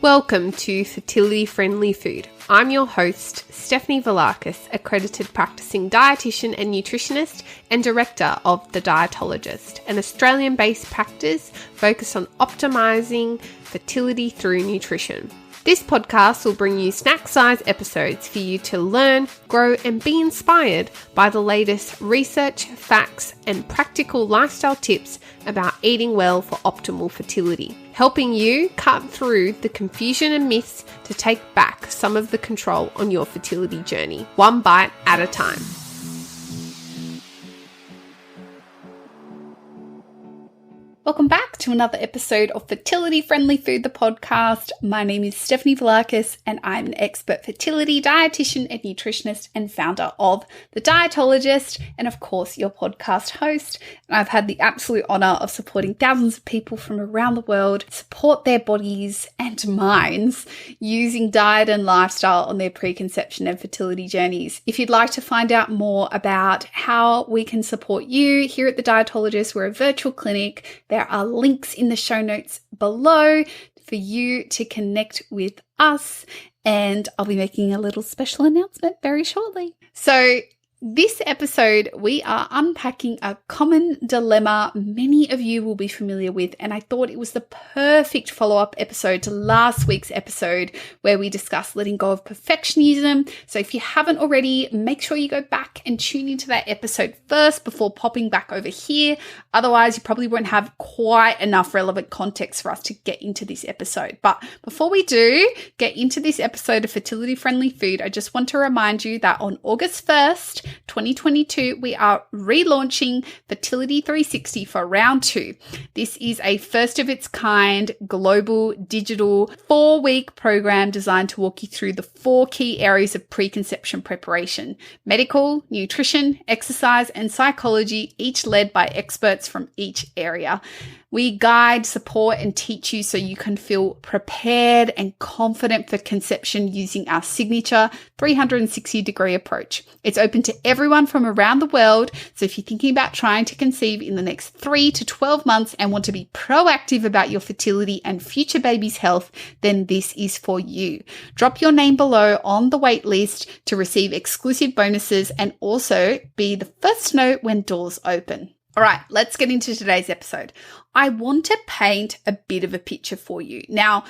Welcome to Fertility Friendly Food. I'm your host, Stephanie Velakis, accredited practicing dietitian and nutritionist and director of The Dietologist, an Australian-based practice focused on optimizing fertility through nutrition. This podcast will bring you snack-size episodes for you to learn, grow, and be inspired by the latest research, facts, and practical lifestyle tips about eating well for optimal fertility, helping you cut through the confusion and myths to take back some of the control on your fertility journey, one bite at a time. Welcome back to another episode of Fertility Friendly Food, the podcast. My name is Stephanie Velakis and I'm an expert fertility dietitian and nutritionist and founder of The Dietologist and of course your podcast host. And I've had the absolute honor of supporting thousands of people from around the world support their bodies and minds using diet and lifestyle on their preconception and fertility journeys. If you'd like to find out more about how we can support you here at The Dietologist, we're a virtual clinic. There are links in the show notes below for you to connect with us, and I'll be making a little special announcement very shortly. So this episode, we are unpacking a common dilemma many of you will be familiar with, and I thought it was the perfect follow-up episode to last week's episode where we discussed letting go of perfectionism. So if you haven't already, make sure you go back and tune into that episode first before popping back over here. Otherwise, you probably won't have quite enough relevant context for us to get into this episode. But before we do get into this episode of Fertility Friendly Food, I just want to remind you that on August 1st, 2022, we are relaunching Fertility 360 for round 2. This is a first of its kind global digital 4-week program designed to walk you through the 4 key areas of preconception preparation: medical, nutrition, exercise, and psychology, each led by experts from each area. We guide, support, and teach you so you can feel prepared and confident for conception using our signature 360-degree approach. It's open to everyone from around the world, so if you're thinking about trying to conceive in the next 3 to 12 months and want to be proactive about your fertility and future baby's health, then this is for you. Drop your name below on the wait list to receive exclusive bonuses and also be the first to know when doors open. All right, let's get into today's episode. I want to paint a bit of a picture for you. Now,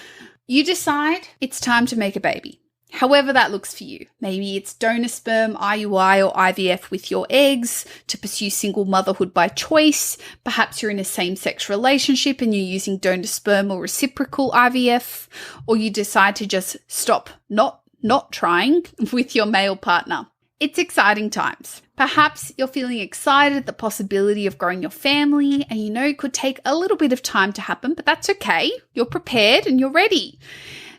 you decide it's time to make a baby, however that looks for you. Maybe it's donor sperm, IUI, or IVF with your eggs to pursue single motherhood by choice. Perhaps you're in a same-sex relationship and you're using donor sperm or reciprocal IVF, or you decide to just stop not trying with your male partner. It's exciting times. Perhaps you're feeling excited at the possibility of growing your family and it could take a little bit of time to happen, but that's okay. You're prepared and you're ready.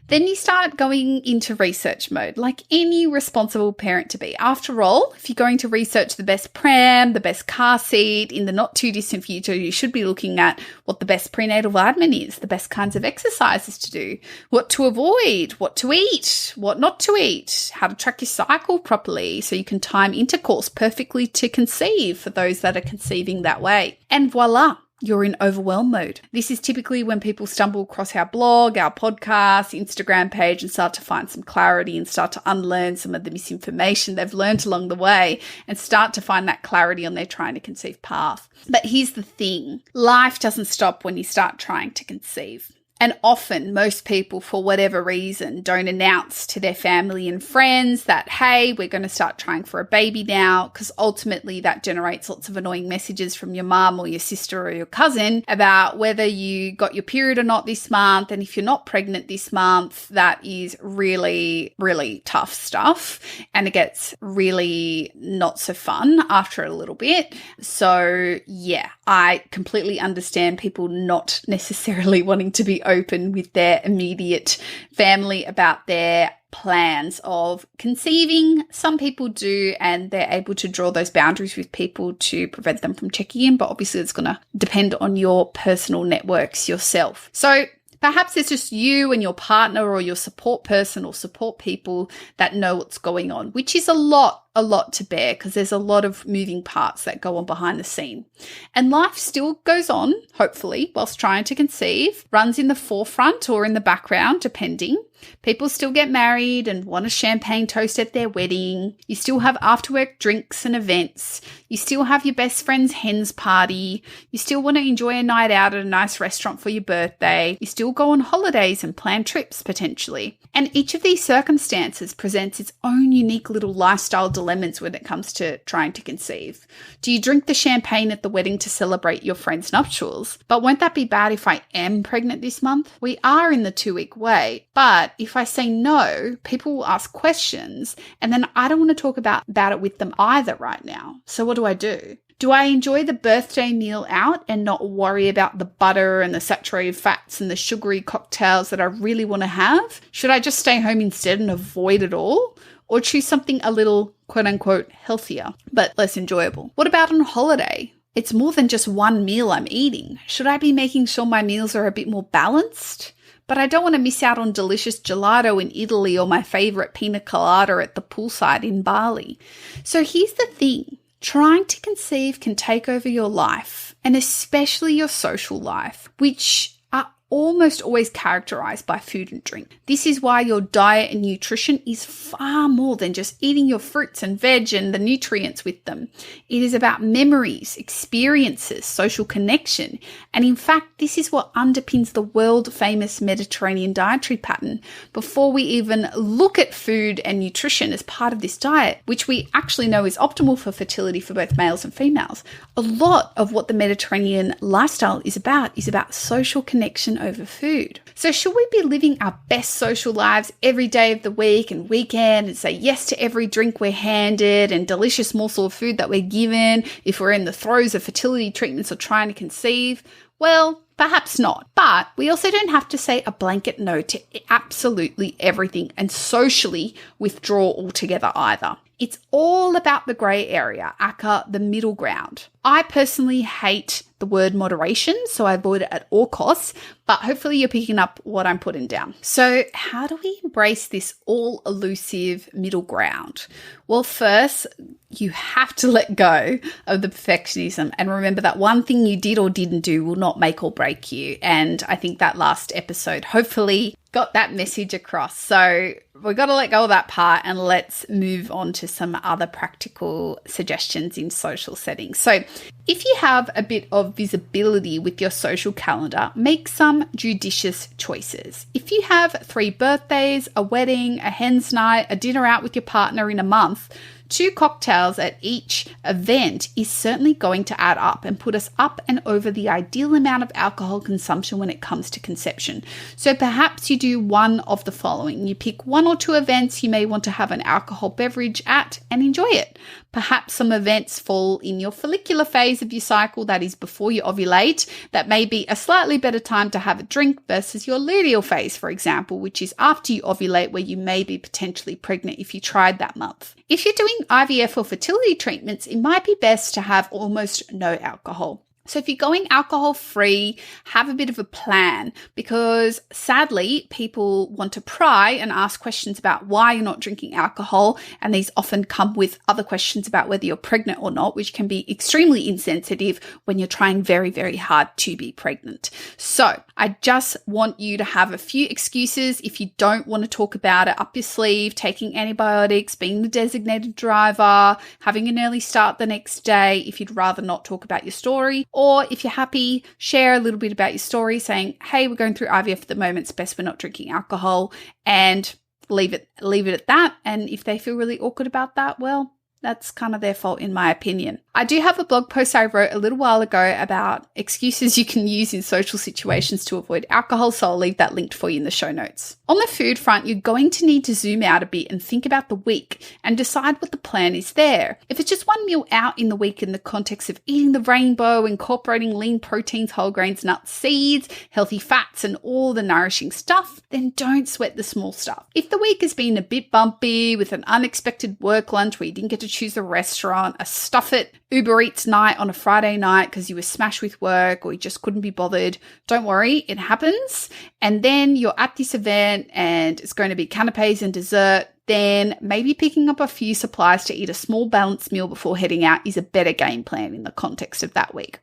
Then you start going into research mode, like any responsible parent to be. After all, if you're going to research the best pram, the best car seat in the not too distant future, you should be looking at what the best prenatal vitamin is, the best kinds of exercises to do, what to avoid, what to eat, what not to eat, how to track your cycle properly so you can time intercourse perfectly to conceive for those that are conceiving that way. And voila. You're in overwhelm mode. This is typically when people stumble across our blog, our podcast, Instagram page, and start to find some clarity and start to unlearn some of the misinformation they've learned along the way and start to find that clarity on their trying to conceive path. But here's the thing. Life doesn't stop when you start trying to conceive. And often, most people, for whatever reason, don't announce to their family and friends that, hey, we're going to start trying for a baby now, because ultimately that generates lots of annoying messages from your mum or your sister or your cousin about whether you got your period or not this month. And if you're not pregnant this month, that is really, really tough stuff. And it gets really not so fun after a little bit. So yeah, I completely understand people not necessarily wanting to be open with their immediate family about their plans of conceiving. Some people do, and they're able to draw those boundaries with people to prevent them from checking in, but obviously it's going to depend on your personal networks yourself. So perhaps it's just you and your partner or your support person or support people that know what's going on, which is a lot a lot to bear because there's a lot of moving parts that go on behind the scene. And life still goes on, hopefully, whilst trying to conceive, runs in the forefront or in the background, depending. People still get married and want a champagne toast at their wedding. You still have after-work drinks and events. You still have your best friend's hen's party. You still want to enjoy a night out at a nice restaurant for your birthday. You still go on holidays and plan trips potentially. And each of these circumstances presents its own unique little lifestyle dilemmas when it comes to trying to conceive. Do you drink the champagne at the wedding to celebrate your friend's nuptials? But won't that be bad if I am pregnant this month? We are in the 2-week wait, but if I say no, people will ask questions, and then I don't want to talk about it with them either right now. So what do? Do I enjoy the birthday meal out and not worry about the butter and the saturated fats and the sugary cocktails that I really want to have? Should I just stay home instead and avoid it all? Or choose something a little quote-unquote healthier, but less enjoyable? What about on holiday? It's more than just one meal I'm eating. Should I be making sure my meals are a bit more balanced? But I don't want to miss out on delicious gelato in Italy or my favorite pina colada at the poolside in Bali. So here's the thing. Trying to conceive can take over your life, and especially your social life, which are almost always characterized by food and drink. This is why your diet and nutrition is far more than just eating your fruits and veg and the nutrients with them. It is about memories, experiences, social connection, and in fact, this is what underpins the world-famous Mediterranean dietary pattern before we even look at food and nutrition as part of this diet, which we actually know is optimal for fertility for both males and females. A lot of what the Mediterranean lifestyle is about social connection over food. So should we be living our best social lives every day of the week and weekend and say yes to every drink we're handed and delicious morsel of food that we're given if we're in the throes of fertility treatments or trying to conceive? Well, perhaps not. But we also don't have to say a blanket no to absolutely everything and socially withdraw altogether either. It's all about the grey area, aka the middle ground. I personally hate the word moderation, so I avoid it at all costs, but hopefully you're picking up what I'm putting down. So how do we embrace this all-elusive middle ground? Well, first, you have to let go of the perfectionism and remember that one thing you did or didn't do will not make or break you. And I think that last episode hopefully got that message across. So we've got to let go of that part and let's move on to some other practical suggestions in social settings. So if you have a bit of visibility with your social calendar, make some judicious choices. If you have 3 birthdays, a wedding, a hen's night, a dinner out with your partner in a month, 2 cocktails at each event is certainly going to add up and put us up and over the ideal amount of alcohol consumption when it comes to conception. So perhaps you do one of the following. You pick 1 or 2 events you may want to have an alcohol beverage at and enjoy it. Perhaps some events fall in your follicular phase of your cycle, that is before you ovulate. That may be a slightly better time to have a drink versus your luteal phase, for example, which is after you ovulate where you may be potentially pregnant if you tried that month. If you're doing IVF or fertility treatments, it might be best to have almost no alcohol. So if you're going alcohol free, have a bit of a plan, because sadly people want to pry and ask questions about why you're not drinking alcohol. And these often come with other questions about whether you're pregnant or not, which can be extremely insensitive when you're trying very, very hard to be pregnant. So I just want you to have a few excuses if you don't want to talk about it up your sleeve: taking antibiotics, being the designated driver, having an early start the next day if you'd rather not talk about your story. Or if you're happy, share a little bit about your story saying, hey, we're going through IVF at the moment, it's best we're not drinking alcohol, and leave it at that. And if they feel really awkward about that, well, that's kind of their fault in my opinion. I do have a blog post I wrote a little while ago about excuses you can use in social situations to avoid alcohol, so I'll leave that linked for you in the show notes. On the food front, you're going to need to zoom out a bit and think about the week and decide what the plan is there. If it's just one meal out in the week in the context of eating the rainbow, incorporating lean proteins, whole grains, nuts, seeds, healthy fats, and all the nourishing stuff, then don't sweat the small stuff. If the week has been a bit bumpy with an unexpected work lunch where you didn't get to to choose a restaurant, a stuff it Uber Eats night on a Friday night because you were smashed with work or you just couldn't be bothered. Don't worry, it happens. And then you're at this event and it's going to be canapes and dessert. Then maybe picking up a few supplies to eat a small balanced meal before heading out is a better game plan in the context of that week.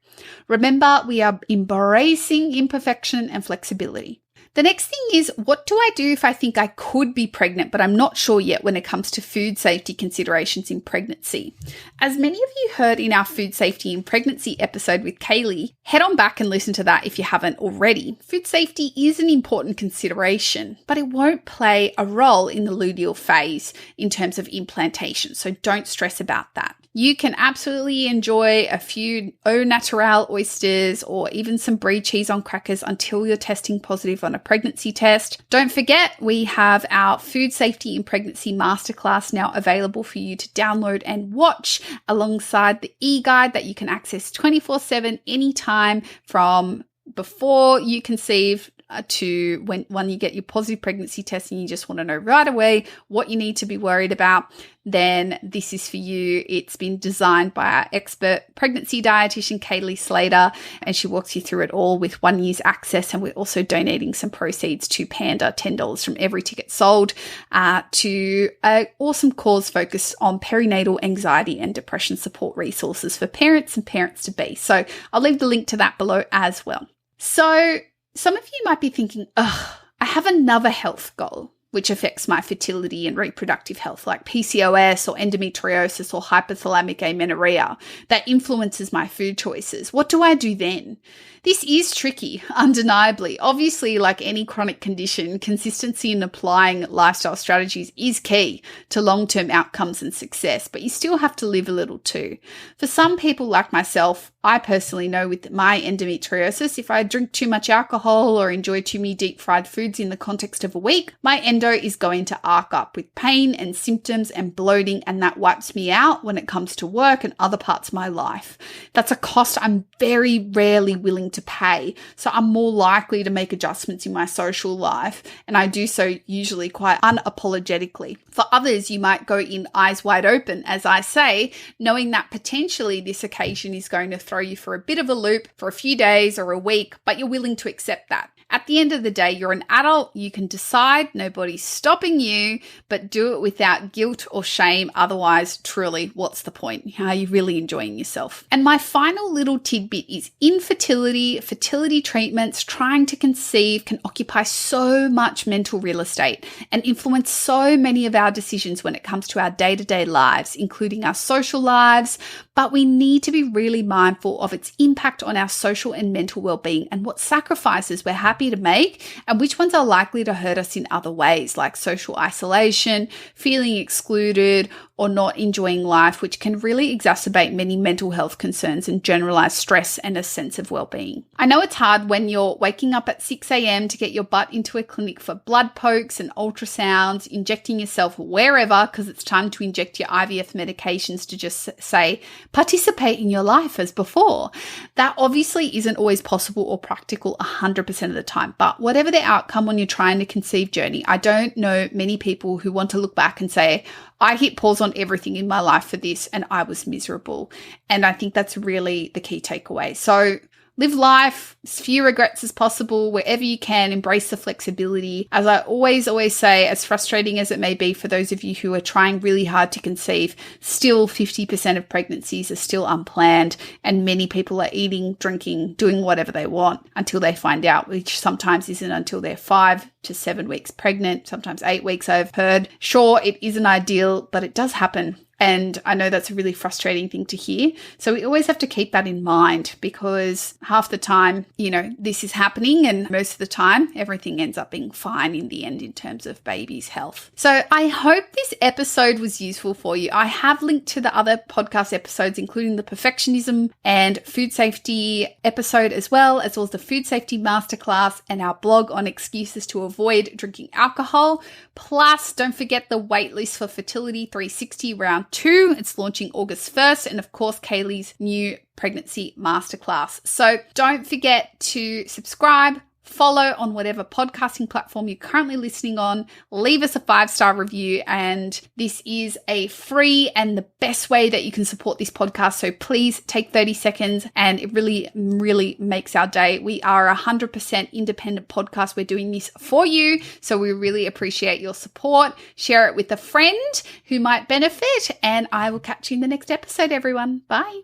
Remember, we are embracing imperfection and flexibility. The next thing is, what do I do if I think I could be pregnant, but I'm not sure yet when it comes to food safety considerations in pregnancy? As many of you heard in our food safety in pregnancy episode with Kaylee, head on back and listen to that if you haven't already. Food safety is an important consideration, but it won't play a role in the luteal phase in terms of implantation, so don't stress about that. You can absolutely enjoy a few au naturel oysters or even some brie cheese on crackers until you're testing positive on a pregnancy test. Don't forget, we have our Food Safety in Pregnancy Masterclass now available for you to download and watch alongside the e-guide that you can access 24/7 anytime from before you conceive to when you get your positive pregnancy test and you just want to know right away what you need to be worried about, then this is for you. It's been designed by our expert pregnancy dietitian, Kaylee Slater, and she walks you through it all with 1 year's access. And we're also donating some proceeds to Panda, $10 from every ticket sold, to an awesome cause focused on perinatal anxiety and depression support resources for parents and parents-to-be. So I'll leave the link to that below as well. So some of you might be thinking, I have another health goal which affects my fertility and reproductive health, like PCOS or endometriosis or hypothalamic amenorrhea, that influences my food choices. What do I do then? This is tricky, undeniably. Obviously, like any chronic condition, consistency in applying lifestyle strategies is key to long-term outcomes and success, but you still have to live a little too. For some people like myself, I personally know with my endometriosis, if I drink too much alcohol or enjoy too many deep fried foods in the context of a week, my endo is going to arc up with pain and symptoms and bloating, and that wipes me out when it comes to work and other parts of my life. That's a cost I'm very rarely willing to pay, so I'm more likely to make adjustments in my social life, and I do so usually quite unapologetically. For others, you might go in eyes wide open, as I say, knowing that potentially this occasion is going to throw you for a bit of a loop for a few days or a week, but you're willing to accept that. At the end of the day, you're an adult, you can decide, nobody's stopping you, but do it without guilt or shame. Otherwise, truly, what's the point? Are you really enjoying yourself? And my final little tidbit is infertility, fertility treatments, trying to conceive can occupy so much mental real estate and influence so many of our decisions when it comes to our day-to-day lives, including our social lives, but we need to be really mindful of its impact on our social and mental well-being and what sacrifices we're happy to make and which ones are likely to hurt us in other ways, like social isolation, feeling excluded, or not enjoying life, which can really exacerbate many mental health concerns and generalized stress and a sense of well-being. I know it's hard when you're waking up at 6 a.m. to get your butt into a clinic for blood pokes and ultrasounds, injecting yourself wherever because it's time to inject your IVF medications to just say, participate in your life as before. That obviously isn't always possible or practical 100% of the time, but whatever the outcome on your trying to conceive journey, I don't know many people who want to look back and say, I hit pause on everything in my life for this and I was miserable. And I think that's really the key takeaway. So live life, as few regrets as possible, wherever you can, embrace the flexibility. As I always say, as frustrating as it may be for those of you who are trying really hard to conceive, still 50% of pregnancies are still unplanned, and many people are eating, drinking, doing whatever they want until they find out, which sometimes isn't until they're 5 to 7 weeks pregnant, sometimes 8 weeks I've heard. Sure, it isn't ideal, but it does happen. And I know that's a really frustrating thing to hear. So we always have to keep that in mind because half the time, this is happening and most of the time everything ends up being fine in the end in terms of baby's health. So I hope this episode was useful for you. I have linked to the other podcast episodes, including the perfectionism and food safety episode as well as the food safety masterclass and our blog on excuses to avoid drinking alcohol. Plus, don't forget the waitlist for Fertility 360 round 2. It's launching August 1st. And of course, Kaylee's new pregnancy masterclass. So don't forget to subscribe, follow on whatever podcasting platform you're currently listening on, leave us a 5-star review, and this is a free and the best way that you can support this podcast. So please take 30 seconds and it really, really makes our day. We are a 100% independent podcast. We're doing this for you. So we really appreciate your support. Share it with a friend who might benefit, and I will catch you in the next episode, everyone. Bye.